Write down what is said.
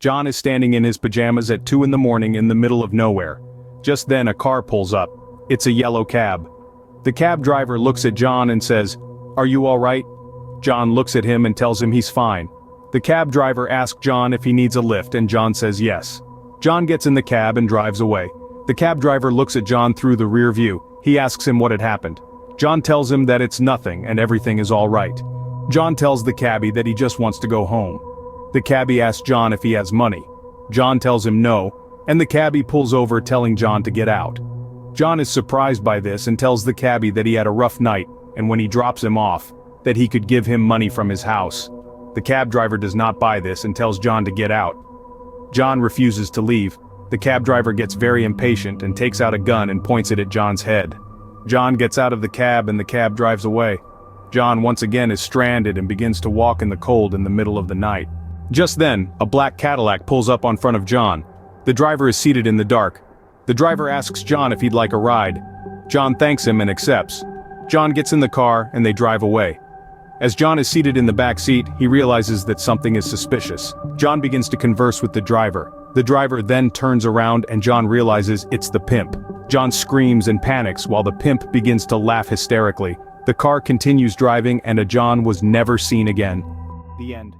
John is standing in his pajamas at 2 in the morning in the middle of nowhere. Just then a car pulls up. It's a yellow cab. The cab driver looks at John and says, "Are you all right?" John looks at him and tells him he's fine. The cab driver asks John if he needs a lift and John says yes. John gets in the cab and drives away. The cab driver looks at John through the rear view. He asks him what had happened. John tells him that it's nothing and everything is all right. John tells the cabbie that he just wants to go home. The cabbie asks John if he has money. John tells him no, and the cabbie pulls over telling John to get out. John is surprised by this and tells the cabbie that he had a rough night, and when he drops him off, that he could give him money from his house. The cab driver does not buy this and tells John to get out. John refuses to leave. The cab driver gets very impatient and takes out a gun and points it at John's head. John gets out of the cab and the cab drives away. John once again is stranded and begins to walk in the cold in the middle of the night. Just then, a black Cadillac pulls up on front of John. The driver is seated in the dark. The driver asks John if he'd like a ride. John thanks him and accepts. John gets in the car and they drive away. As John is seated in the back seat, he realizes that something is suspicious. John begins to converse with the driver. The driver then turns around and John realizes it's the pimp. John screams and panics while the pimp begins to laugh hysterically. The car continues driving and John was never seen again. The end.